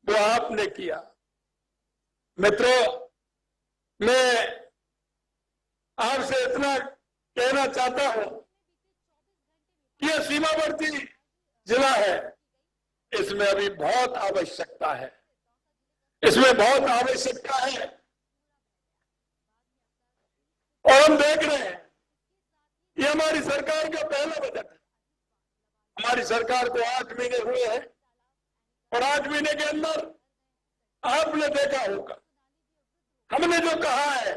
वो आपने किया। मित्रों, मैं आपसे इतना कहना चाहता हूं कि यह सीमावर्ती जिला है, इसमें अभी बहुत आवश्यकता है, इसमें बहुत आवश्यकता है। और हम देख रहे हैं ये हमारी सरकार का पहला बजट है। हमारी सरकार को 8 महीने हुए हैं और 8 महीने के अंदर आपने देखा होगा हमने जो कहा है,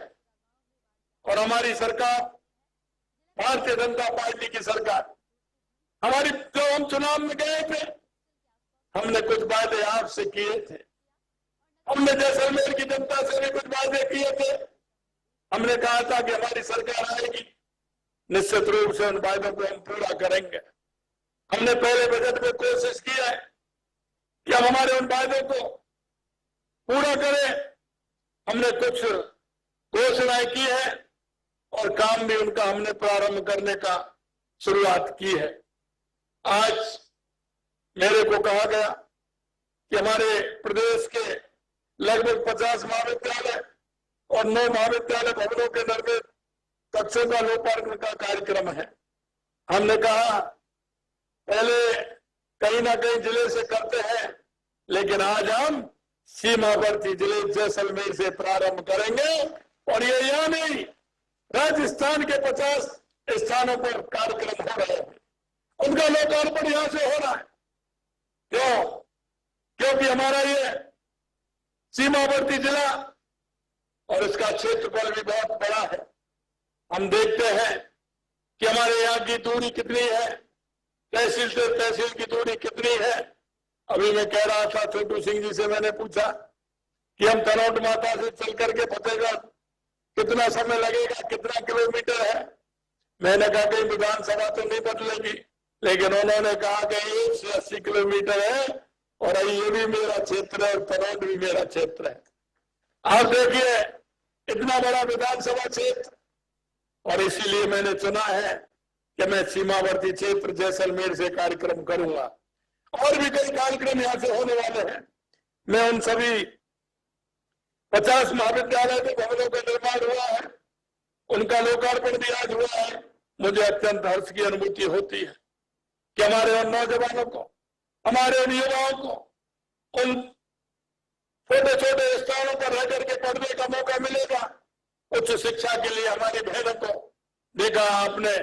और हमारी सरकार भारतीय जनता पार्टी की सरकार, हमारी जो हम चुनाव में गए थे, हमने कुछ वादे आपसे किए थे, हमने जैसलमेर की जनता से भी कुछ वादे किए थे। हमने कहा था कि हमारी सरकार आएगी, निश्चित रूप से उन वादों को हम पूरा करेंगे। हमने पहले बजट में कोशिश की है कि हम हमारे उन वादों को पूरा करें। हमने कुछ घोषणाएं की है और काम भी उनका हमने प्रारंभ करने का शुरुआत की है। आज मेरे को कहा गया कि हमारे प्रदेश के लगभग 50 महाविद्यालय और 9 महाविद्यालय भवनों के निर्मित कक्षों का लोकार्पण का कार्यक्रम है। हमने कहा पहले कहीं ना कहीं जिले से करते हैं, लेकिन आज हम सीमावर्ती जिले जैसलमेर से प्रारंभ करेंगे। और ये यहाँ नहीं, राजस्थान के 50 स्थानों पर कार्यक्रम हो रहे हैं, उनका लोकार्पण यहां से हो रहा है। क्यों? क्योंकि हमारा ये सीमावर्ती जिला और इसका क्षेत्रफल भी बहुत बड़ा है। हम देखते हैं कि हमारे यहाँ की दूरी कितनी है, तहसील से तहसील की दूरी कितनी है। अभी मैं कह रहा था, छोटू सिंह जी से मैंने पूछा कि हम तनौट माता से चल करके फतेहगढ़ कितना समय लगेगा, कितना किलोमीटर है। मैंने कहा कहीं विधानसभा तो नहीं बदलेगी, लेकिन उन्होंने कहा कि 1 से 80 किलोमीटर है और ये भी मेरा क्षेत्र है और तनौट भी मेरा क्षेत्र है। आप देखिए इतना बड़ा विधानसभा क्षेत्र, और इसीलिए मैंने चुना है कि मैं सीमावर्ती क्षेत्र जैसलमेर से कार्यक्रम करूंगा। और भी कई कार्यक्रम यहां से होने वाले हैं। मैं उन सभी 50 महाविद्यालय के भवनों का निर्माण हुआ है, उनका लोकार्पण भी आज हुआ है। मुझे अत्यंत हर्ष की अनुभूति होती है कि हमारे उन नौजवानों को, हमारे उन युवाओं को उन छोटे छोटे स्थानों पर रह करके पढ़ने का मौका मिलेगा। उच्च शिक्षा के लिए हमारी बहनों को देखा आपने,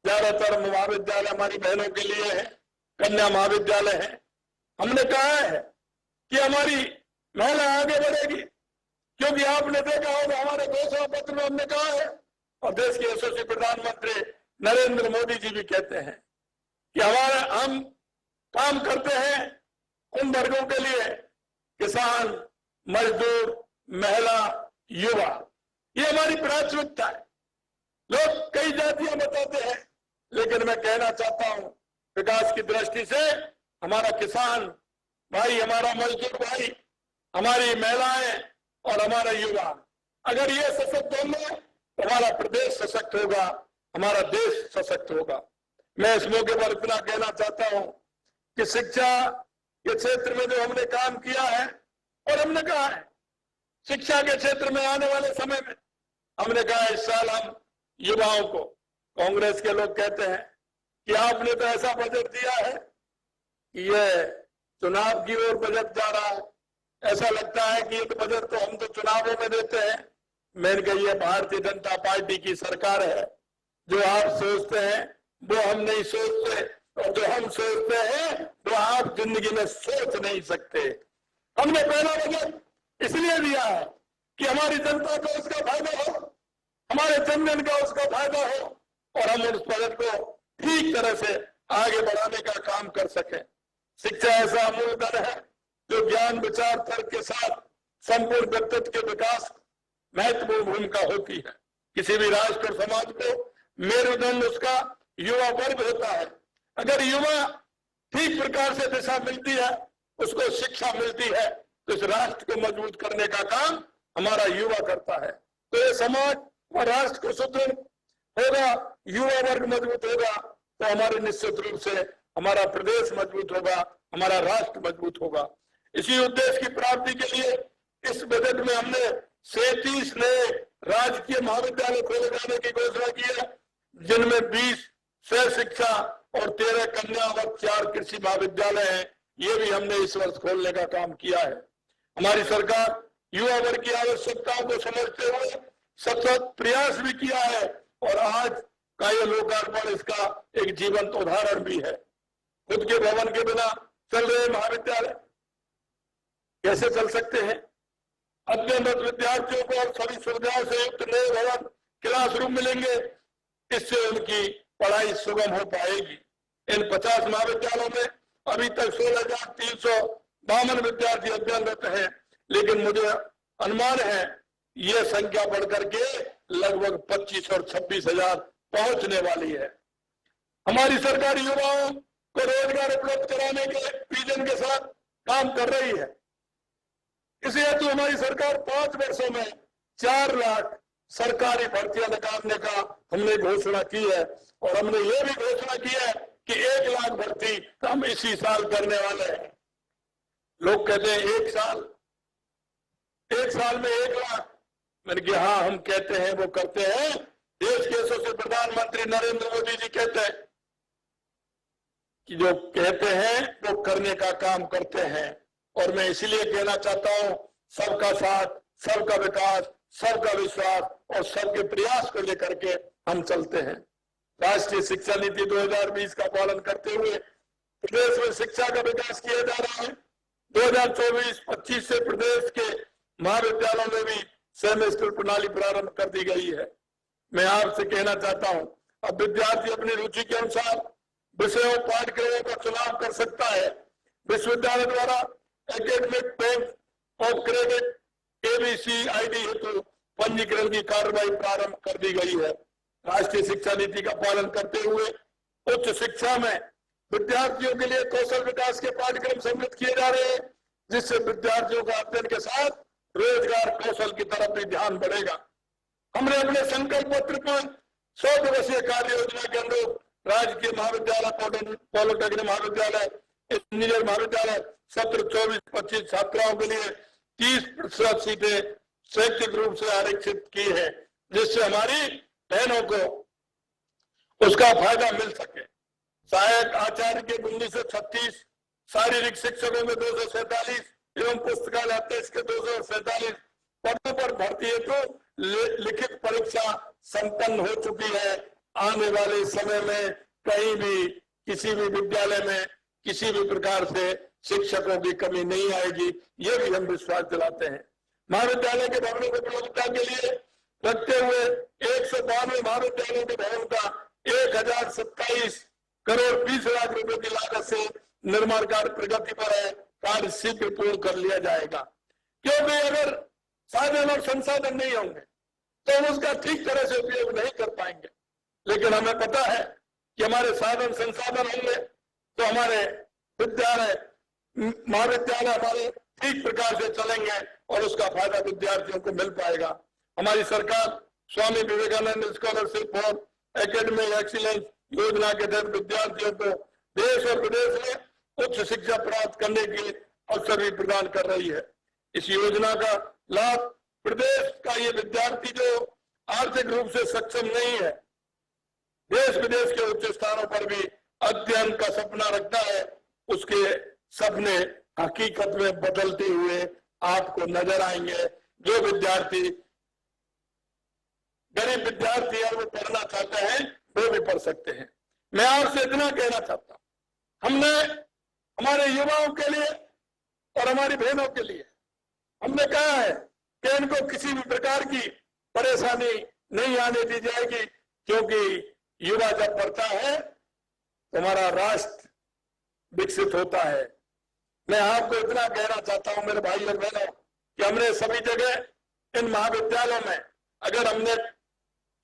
ज्यादातर महाविद्यालय हमारी बहनों के लिए है, कन्या महाविद्यालय है। हमने कहा है कि हमारी महिला आगे बढ़ेगी, क्योंकि आपने देखा होगा हमारे घोषणा पत्र में हमने कहा है, और देश के यशस्वी प्रधानमंत्री नरेंद्र मोदी जी भी कहते हैं कि हम काम करते हैं उन वर्गों के लिए, किसान, मजदूर, महिला, युवा। ये हमारी प्राथमिकता है। लोग कई जातियां बताते हैं, लेकिन मैं कहना चाहता हूं विकास की दृष्टि से हमारा किसान भाई, हमारा मजदूर भाई, हमारी महिलाएं और हमारा युवा, अगर ये सशक्त होंगे तो हमारा प्रदेश सशक्त होगा, हमारा देश सशक्त होगा। मैं इस मौके पर इतना कहना चाहता हूं कि शिक्षा के क्षेत्र में जो हमने काम किया है, और हमने कहा है शिक्षा के क्षेत्र में आने वाले समय में, हमने कहा इस साल हम युवाओं को, कांग्रेस के लोग कहते हैं कि आपने तो ऐसा बजट दिया है कि ये चुनाव की ओर बजट जा रहा है, ऐसा लगता है कि ये तो बजट तो हम तो चुनावों में देते हैं। मैंने कहा ये भारतीय जनता पार्टी की सरकार है, जो आप सोचते हैं वो हम नहीं सोचते, और जो हम सोचते हैं वो आप जिंदगी में सोच नहीं सकते। हमने पहला बजट इसलिए दिया है कि हमारी जनता को उसका फायदा हो, हमारे जनजन का उसका फायदा हो, और हम उस बजट को ठीक तरह से आगे बढ़ाने का काम कर सकें। शिक्षा ऐसा अमूल्य धन है जो ज्ञान, विचार, तर्क के साथ संपूर्ण व्यक्तित्व के विकास महत्वपूर्ण भूमिका होती है। किसी भी राष्ट्र और समाज को मेरुदंड उसका युवा वर्ग होता है। अगर युवा ठीक प्रकार से दिशा मिलती है, उसको शिक्षा मिलती है, तो इस राष्ट्र को मजबूत करने का काम हमारा युवा करता है। तो ये समाज और राष्ट्र को सुदृढ़ होगा, युवा वर्ग मजबूत होगा, तो हमारे निश्चित रूप से हमारा प्रदेश मजबूत होगा, हमारा राष्ट्र मजबूत होगा। इसी उद्देश्य की प्राप्ति के लिए इस बजट में हमने 37 नए राजकीय महाविद्यालय खोले जाने की घोषणा की है, जिनमें 20 सह शिक्षा और 13 कन्या व 4 कृषि महाविद्यालय हैं। ये भी हमने इस वर्ष खोलने का काम किया है। हमारी सरकार युवा वर्ग की आवश्यकताओं को समझते हुए सतत प्रयास भी किया है और आज का ये लोकार्पण इसका एक जीवंत उदाहरण भी है। खुद के भवन के बिना चल रहे महाविद्यालय कैसे चल सकते हैं? अध्ययनरत विद्यार्थियों को और सभी सुविधाओं से युक्त नए भवन, क्लासरूम मिलेंगे, इससे उनकी पढ़ाई सुगम हो पाएगी। इन 50 महाविद्यालयों में अभी तक 16,352 विद्यार्थी अध्ययनरत हैं, लेकिन मुझे अनुमान है यह संख्या बढ़कर के लगभग 25 और 26,000 पहुंचने वाली है। हमारी सरकार युवाओं को रोजगार उपलब्ध कराने के विजन के साथ काम कर रही है। इसी हेतु हमारी सरकार 5 वर्षों में 4 लाख सरकारी भर्तियां निकालने का हमने घोषणा की है और हमने ये भी घोषणा की है कि 1 लाख भर्ती हम इसी साल करने वाले हैं। लोग कहते हैं 1 साल में 1 लाख। मैंने कहा हाँ, हम कहते हैं, वो करते हैं। देश के यशस्वी प्रधानमंत्री नरेंद्र मोदी जी कहते हैं कि जो कहते हैं वो करने का काम करते हैं। और मैं इसलिए कहना चाहता हूं, सबका साथ, सबका विकास, सबका विश्वास और सबके प्रयास को लेकर के हम चलते हैं। राष्ट्रीय शिक्षा नीति 2020 का पालन करते हुए प्रदेश में शिक्षा का विकास किया जा रहा है। 2024-25 से प्रदेश के महाविद्यालयों में भी सेमेस्टर प्रणाली प्रारंभ कर दी गई है। मैं आपसे कहना चाहता हूं, अब विद्यार्थी अपनी रुचि के अनुसार विषयों पाठ्यक्रमों का चुनाव कर सकता है। विश्वविद्यालय द्वारा academic bank of credit ABCID हेतु पंजीकरण की कार्रवाई प्रारंभ कर दी गई है। राष्ट्रीय शिक्षा नीति का पालन करते हुए उच्च शिक्षा में विद्यार्थियों के लिए कौशल विकास के पाठ्यक्रम सम्मिलित किए जा रहे हैं, जिससे विद्यार्थियों का अध्ययन के साथ रोजगार कौशल की तरफ भी ध्यान बढ़ेगा। हमने अपने संकल्प पत्र पर 100 दिवसीय कार्य योजना के अनुरूप राजकीय महाविद्यालय, पॉलिटेक्निक महाविद्यालय, इंजीनियर महाविद्यालय सत्र 24-25 छात्राओं के लिए 30% सीटें शैक्षिक रूप से आरक्षित की है, जिससे हमारी बहनों को उसका फायदा मिल सके। सहायक आचार्य के 1936, शारीरिक शिक्षकों में 247 एवं पुस्तकालय अध्यक्ष के 247 पदों पर भर्ती हेतु लिखित परीक्षा संपन्न हो चुकी है। आने वाले समय में कहीं भी किसी भी विद्यालय में किसी भी प्रकार से शिक्षकों की कमी नहीं आएगी, ये भी हम विश्वास दिलाते हैं। महाविद्यालय के भवनों की उपलब्धता के लिए रखते हुए 192 महाविद्यालयों के भवन का 1027 करोड़ 20 लाख रुपए की लागत से निर्माण कार्य प्रगति पर है। कार्य शीघ्र पूर्ण कर लिया जाएगा, क्योंकि अगर साधन और संसाधन नहीं होंगे तो हम उसका ठीक तरह से उपयोग नहीं कर पाएंगे। लेकिन हमें पता है कि हमारे साधन संसाधन होंगे तो हमारे विद्यालय, महाविद्यालय हमारे ठीक प्रकार से चलेंगे और उसका फायदा विद्यार्थियों को मिल पाएगा। हमारी सरकार Swami Vivekananda scholarship for academic excellence योजना के तहत विद्यार्थियों को देश और प्रदेश में उच्च शिक्षा प्राप्त करने के अवसर भी प्रदान कर रही है। इस योजना का लाभ प्रदेश का ये विद्यार्थी जो आर्थिक रूप से सक्षम नहीं है, देश विदेश के उच्च स्थानों पर भी अध्ययन का सपना रखता है, उसके सपने हकीकत में बदलते हुए आपको नजर आएंगे। जो विद्यार्थी गरीब विद्यार्थी है वो पढ़ना चाहते हैं वो भी पढ़ सकते हैं। मैं आपसे इतना कहना चाहता हूं, हमने हमारे युवाओं के लिए और हमारी बहनों के लिए हमने कहा है कि इनको किसी भी प्रकार की परेशानी नहीं आने दी जाएगी, क्योंकि युवा जब पढ़ता है तो हमारा राष्ट्र विकसित होता है। मैं आपको इतना कहना चाहता हूं मेरे भाई और बहनों कि हमने सभी जगह इन महाविद्यालयों में, अगर हमने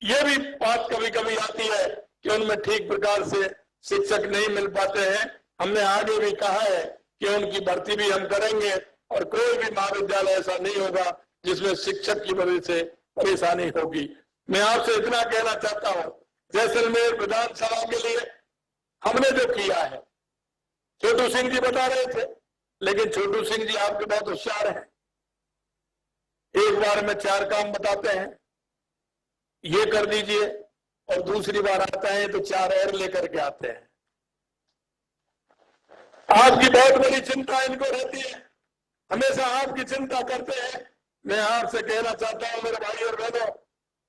ये भी बात कभी कभी आती है कि उनमें ठीक प्रकार से शिक्षक नहीं मिल पाते हैं, हमने आगे भी कहा है कि उनकी भर्ती भी हम करेंगे और कोई भी महाविद्यालय ऐसा नहीं होगा जिसमें शिक्षक की वजह से परेशानी होगी। मैं आपसे इतना कहना चाहता हूं, जैसलमेर विधानसभा के लिए हमने जो किया है, छोटू सिंह जी बता रहे थे लेकिन छोटू सिंह जी आपके बहुत होशियार हैं, एक बार में 4 काम बताते हैं, ये कर दीजिए, और दूसरी बार आता है तो 4 और लेकर के आते हैं। आपकी बहुत बड़ी चिंता इनको रहती है, हमेशा आपकी चिंता करते हैं। मैं आपसे कहना चाहता हूं मेरे भाई और बहनों,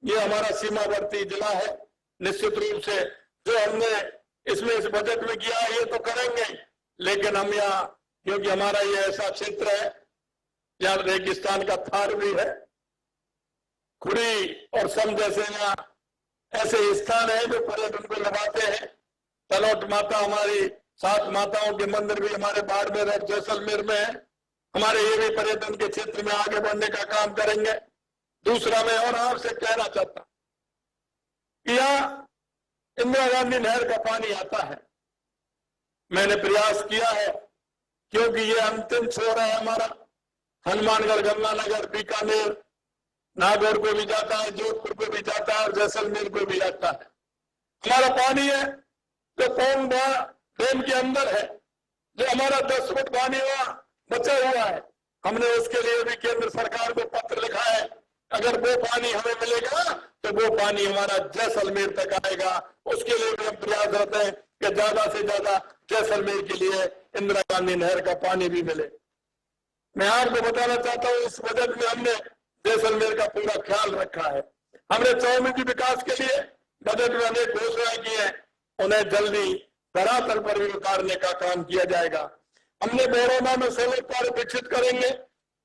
ये हमारा सीमावर्ती जिला है, निश्चित रूप से जो हमने इसमें इस बजट में किया ये तो करेंगे, लेकिन हम यहाँ, क्योंकि हमारा ये ऐसा क्षेत्र है जहाँ रेगिस्तान का थार भी है, खुड़ी और सम जैसे यहाँ ऐसे स्थान है जो पर्यटन को लगाते हैं। तलौट माता, हमारी 7 माताओं के मंदिर भी हमारे बाड़मेर और जैसलमेर में है। हमारे ये भी पर्यटन के क्षेत्र में आगे बढ़ने का काम करेंगे। दूसरा, मैं और आपसे कहना चाहता कि यहाँ इंदिरा गांधी नहर का पानी आता है। मैंने प्रयास किया है, क्योंकि ये अंतिम छोर है हमारा, हनुमानगढ़, गंगानगर, बीकानेर, नागौर को भी जाता है, जोधपुर को भी जाता है और जैसलमेर को भी जाता है। हमारा पानी है जो पौंग डैम के अंदर है, जो हमारा 10 फुट पानी वहां बचा हुआ है। हमने उसके लिए भी केंद्र सरकार को पत्र लिखा है, अगर वो पानी हमें मिलेगा तो वो पानी हमारा जैसलमेर तक आएगा। उसके लिए भी हम प्रयासरत हैं कि ज्यादा से ज्यादा जैसलमेर के लिए इंदिरा गांधी नहर का पानी भी मिले। मैं आपको बताना चाहता हूँ, इस बजट में हमने जैसलमेर का पूरा ख्याल रखा है। हमने चौमुखी विकास के लिए बजट में अनेक घोषणाएं की है, उन्हें जल्दी धरातल पर भी उतारने का काम किया जाएगा। हमने बरौना में सोलर पार्क विकसित करेंगे,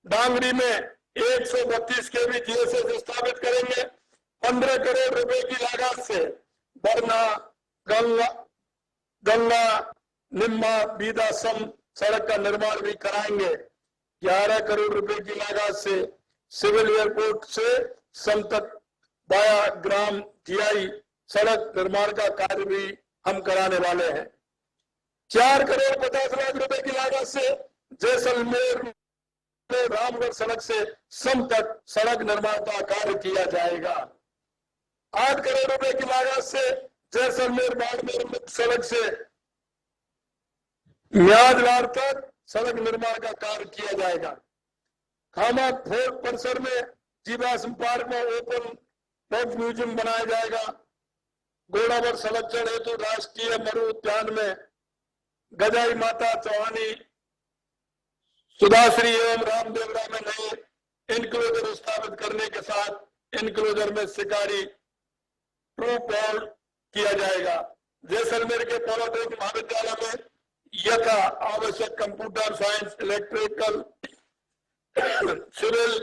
डांगरी में 132 kV GSS स्थापित करेंगे, 15 करोड़ रुपए की लागत से बरना गंगा निम्मा बीदा सम सड़क का निर्माण भी कराएंगे। 11 करोड़ रुपए की लागत से सिविल एयरपोर्ट से सम तक वाया ग्राम GI सड़क निर्माण का कार्य भी हम कराने वाले हैं। 4 करोड़ 50 लाख रुपए की लागत से जैसलमेर में रामगढ़ सड़क से सम तक सड़क निर्माण का कार्य किया जाएगा। 8 करोड़ रुपए की लागत से जैसलमेर बाड़मेर सड़क से म्याजवार तक सड़क निर्माण का कार्य किया जाएगा। खामा फोर्ट परिसर में जीवाश्म पार्क में ओपन बर्ड म्यूजियम बनाया जाएगा। घोड़ावर संरक्षण हेतु राष्ट्रीय मरु उद्यान में गजाई माता चौहानी सुधाश्री एवं रामदेवरा में नए इनक्लोजर स्थापित करने के साथ इनक्लोजर में शिकारी ट्रू पॉल किया जाएगा। जैसलमेर के पॉलिटेक्निक महाविद्यालय में यथा आवश्यक computer science, electrical, civil,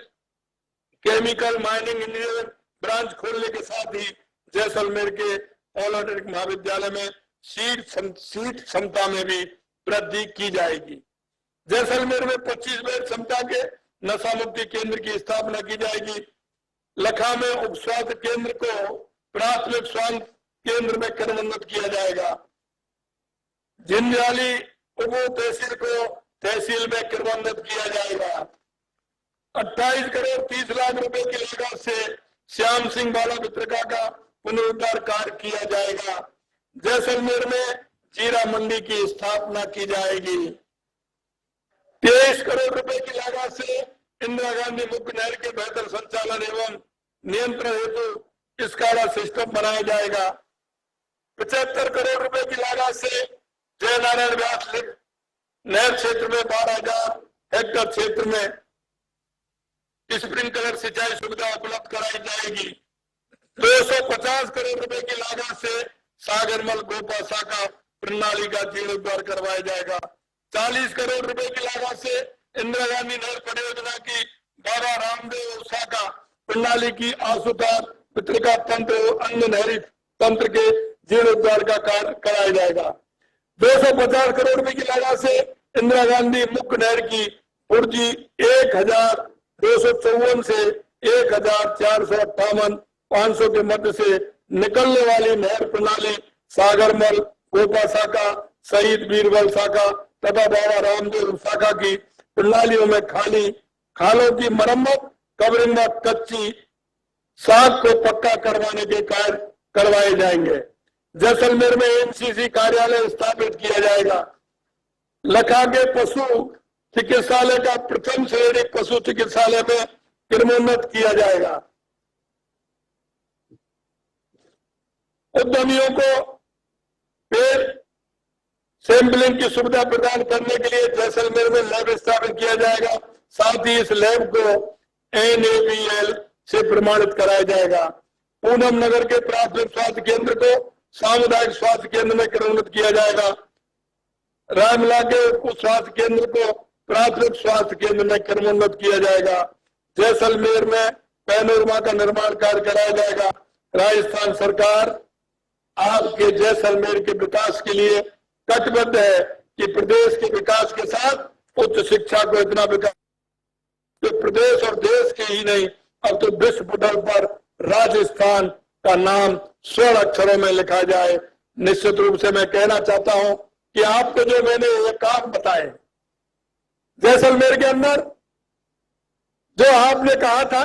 chemical, mining engineering branch खोलने के साथ ही जैसलमेर के पॉलिटेक्निक महाविद्यालय में सीट क्षमता में भी वृद्धि की जाएगी। जैसलमेर में 25 बेड क्षमता के नशा मुक्ति केंद्र की स्थापना की जाएगी। लखा में उप स्वास्थ्य केंद्र को प्राथमिक स्वास्थ्य केंद्र में क्रमोन्नत किया जाएगा। जिंजाली उप तहसील को तहसील में क्रमोन्नत किया जाएगा। 28 करोड़ 30 लाख रुपए की लागत से श्याम सिंह बाला पत्रिका का पुनरुद्धार कार्य किया जाएगा। जैसलमेर में जीरा मंडी की स्थापना की जाएगी। 23 करोड़ रुपए की लागत से इंदिरा गांधी मुख्य नहर के बेहतर संचालन एवं नियंत्रण हेतु स्काडा सिस्टम बनाया जाएगा। 75 करोड़ रुपए की लागत से जयनारायण व्यास नहर क्षेत्र में 12,000 हेक्टेयर क्षेत्र में स्प्रिंकलर सिंचाई सुविधा उपलब्ध कराई जाएगी। 250 करोड़ रुपए की लागत से सागरमल गोपा शाखा प्रणाली का जीर्णोद्धार करवाया जाएगा। 40 करोड़ रुपए की लागत से इंदिरा गांधी नहर परियोजना की बाबा रामदेव शाखा प्रणाली की आशुतार पत्रिका तंत्र और अन्य नहरी तंत्र के जीर्णोद्धार का कार्य कराया जाएगा। 250 करोड़ रुपए की लागत से इंदिरा गांधी मुख्य नहर की पूर्ति 1254 से 1458 500 के मध्य से निकलने वाली नहर प्रणाली सागरमल गोपा शाखा शहीद बीरबल शाखा तथा बाबा रामदेव शाखा की प्रणालियों में खालों की मरम्मत, कवरिंग व कच्ची साख को पक्का करवाने के कार्य करवाए जाएंगे। जैसलमेर में NCC कार्यालय स्थापित किया जाएगा। लखा के पशु चिकित्सालय का प्रथम श्रेणी पशु चिकित्सालय में क्रमोन्नत किया जाएगा। उद्यमियों को पेड़ सैंपलिंग की सुविधा प्रदान करने के लिए जैसलमेर में लैब स्थापित किया जाएगा। साथ ही इस लैब को NABL से प्रमाणित कराया जाएगा। पूनम नगर के प्राथमिक स्वास्थ्य केंद्र को सामुदायिक स्वास्थ्य केंद्र में क्रमोन्नत किया जाएगा। रामला के उप स्वास्थ्य केंद्र को प्राथमिक स्वास्थ्य केंद्र में क्रमोन्नत किया जाएगा। जैसलमेर में पैनोरमा का निर्माण कार्य कराया जाएगा। राजस्थान सरकार आपके जैसलमेर के विकास के लिए कटिबद्ध है कि प्रदेश के विकास के साथ उच्च शिक्षा को इतना विकास तो प्रदेश और देश के ही नहीं, अब तो विश्व पटल पर राजस्थान का नाम स्वर्ण अक्षरों में लिखा जाए। निश्चित रूप से मैं कहना चाहता हूं कि आपको जो मैंने ये काम बताए जैसलमेर के अंदर, जो आपने कहा था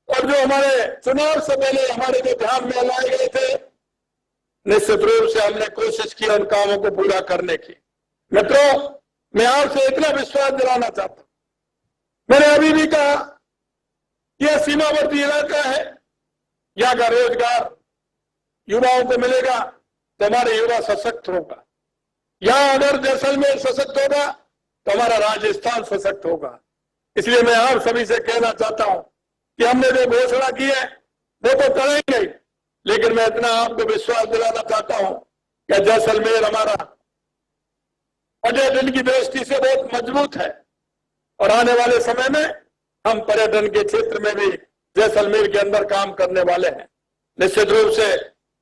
और जो हमारे चुनाव से पहले हमारे जो ध्यान में लाए गए थे, निश्चित रूप से हमने कोशिश की उन कामों को पूरा करने की। मित्रों, मैं आपसे इतना विश्वास दिलाना चाहता हूं, मैंने अभी भी कहा यह सीमावर्ती इलाका है, यहाँ का रोजगार युवाओं को मिलेगा तो हमारे युवा सशक्त होगा। यहाँ अगर जैसलमेर सशक्त होगा तो हमारा राजस्थान सशक्त होगा। इसलिए मैं आप सभी से कहना चाहता हूं कि हमने जो घोषणा की है वो तो करेंगे, लेकिन मैं इतना आपको विश्वास दिलाना चाहता हूं कि जैसलमेर हमारा पर्यटन की दृष्टि से बहुत मजबूत है और आने वाले समय में हम पर्यटन के क्षेत्र में भी जैसलमेर के अंदर काम करने वाले हैं। निश्चित रूप से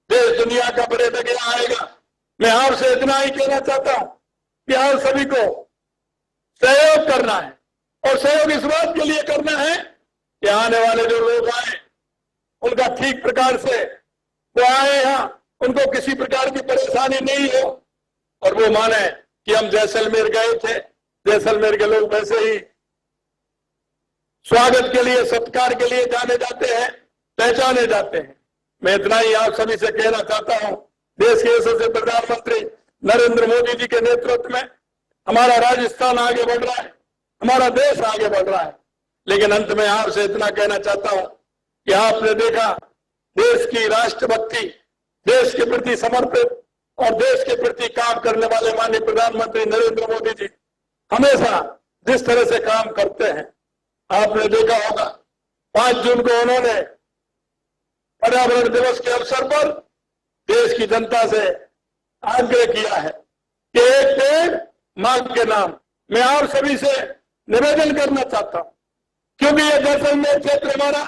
देश दुनिया का पर्यटक यहाँ आएगा। मैं आपसे इतना ही कहना चाहता हूं कि आप सभी को सहयोग करना है और सहयोग इस बात के लिए करना है कि आने वाले जो लोग आए उनका ठीक प्रकार से वो आए यहाँ, उनको किसी प्रकार की परेशानी नहीं हो और वो माने कि हम जैसलमेर गए थे, जैसलमेर के लोग वैसे ही स्वागत के लिए सत्कार के लिए जाने जाते हैं, पहचाने जाते हैं। मैं इतना ही आप सभी से कहना चाहता हूं, देश के यशस्वी प्रधानमंत्री नरेंद्र मोदी जी के नेतृत्व में हमारा राजस्थान आगे बढ़ रहा है, हमारा देश आगे बढ़ रहा है। लेकिन अंत में आपसे इतना कहना चाहता हूं कि आपने देखा देश की राष्ट्रभक्ति, देश के प्रति समर्पित और देश के प्रति काम करने वाले माननीय प्रधानमंत्री नरेंद्र मोदी जी हमेशा जिस तरह से काम करते हैं, आपने देखा होगा 5 जून को उन्होंने पर्यावरण दिवस के अवसर पर देश की जनता से आग्रह किया है कि एक पेड़ मां के नाम। मैं आप सभी से निवेदन करना चाहता हूं, क्योंकि यह जैसलमेर क्षेत्र हमारा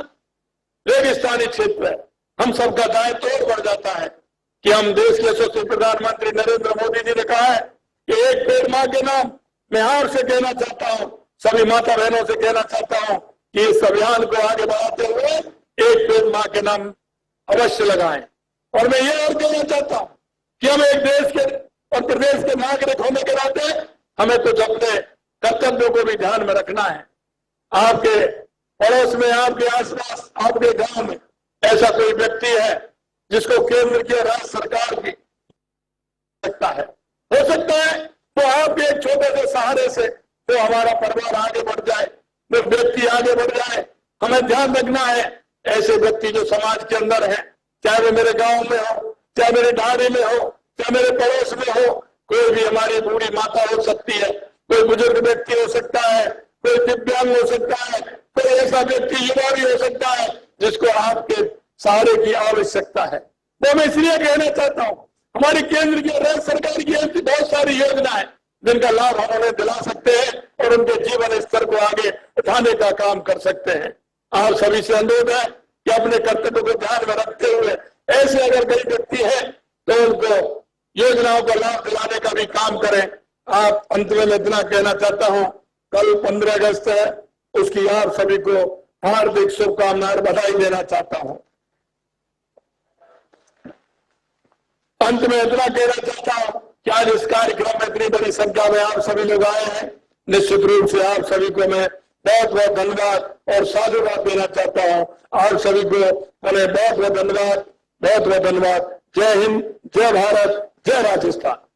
रेगिस्तानी क्षेत्र है। हम सबका दायित्व और बढ़ जाता है कि हम देश के यशस्वी प्रधानमंत्री नरेंद्र मोदी जी ने कहा है कि एक पेड़ मां के नाम। मैं आपसे कहना चाहता हूं, सभी माता बहनों से कहना चाहता हूं कि इस अभियान को आगे बढ़ाते हुए एक पेड़ मां के नाम अवश्य लगाएं। और मैं ये और कहना चाहता हूं कि हम एक देश के और प्रदेश के नागरिक होने के नाते हमें तो अपने कर्तव्यों को भी ध्यान में रखना है। आपके पड़ोस में, आपके आसपास, आपके गांव में ऐसा कोई व्यक्ति है जिसको केंद्र की और राज्य सरकार की सकता है, हो सकता है तो आपके एक छोटे से सहारे से तो हमारा परिवार आगे बढ़ जाए, वो व्यक्ति आगे बढ़ जाए। हमें ध्यान रखना है ऐसे व्यक्ति जो समाज के अंदर है, चाहे वो मेरे गांव में हो, चाहे मेरे ढाणी में हो, चाहे मेरे पड़ोस में हो, कोई भी हमारी बूढ़ी माता हो सकती है, कोई बुजुर्ग व्यक्ति हो सकता है, कोई दिव्यांग हो सकता है, कोई ऐसा व्यक्ति युवा भी हो सकता है जिसको आपके सहारे की आवश्यकता है। वो मैं इसलिए कहना चाहता हूं, हमारी केंद्र की और राज्य सरकार की ऐसी बहुत सारी योजनाएं जिनका लाभ हम उन्हें दिला सकते हैं और उनके जीवन स्तर को आगे उठाने का काम कर सकते हैं। आप सभी से अनुरोध है कि अपने कर्तव्यों को ध्यान में रखते हुए ऐसे अगर कोई व्यक्ति है तो उनको योजनाओं का लाभ दिलाने का भी काम करें। आप अंत में इतना कहना चाहता हूं, कल 15 अगस्त है, उसकी आप सभी को हार्दिक शुभकामनाएं, बधाई देना चाहता हूं। अंत में इतना कहना चाहता हूं कि आज इस कार्यक्रम में इतनी बड़ी संख्या में आप सभी लोग आए हैं। निश्चित रूप से आप सभी को मैं बहुत बहुत धन्यवाद और साधुवाद देना चाहता हूं। आप सभी को मैंने बहुत बहुत धन्यवाद, बहुत बहुत धन्यवाद। जय हिंद, जय भारत, जय राजस्थान।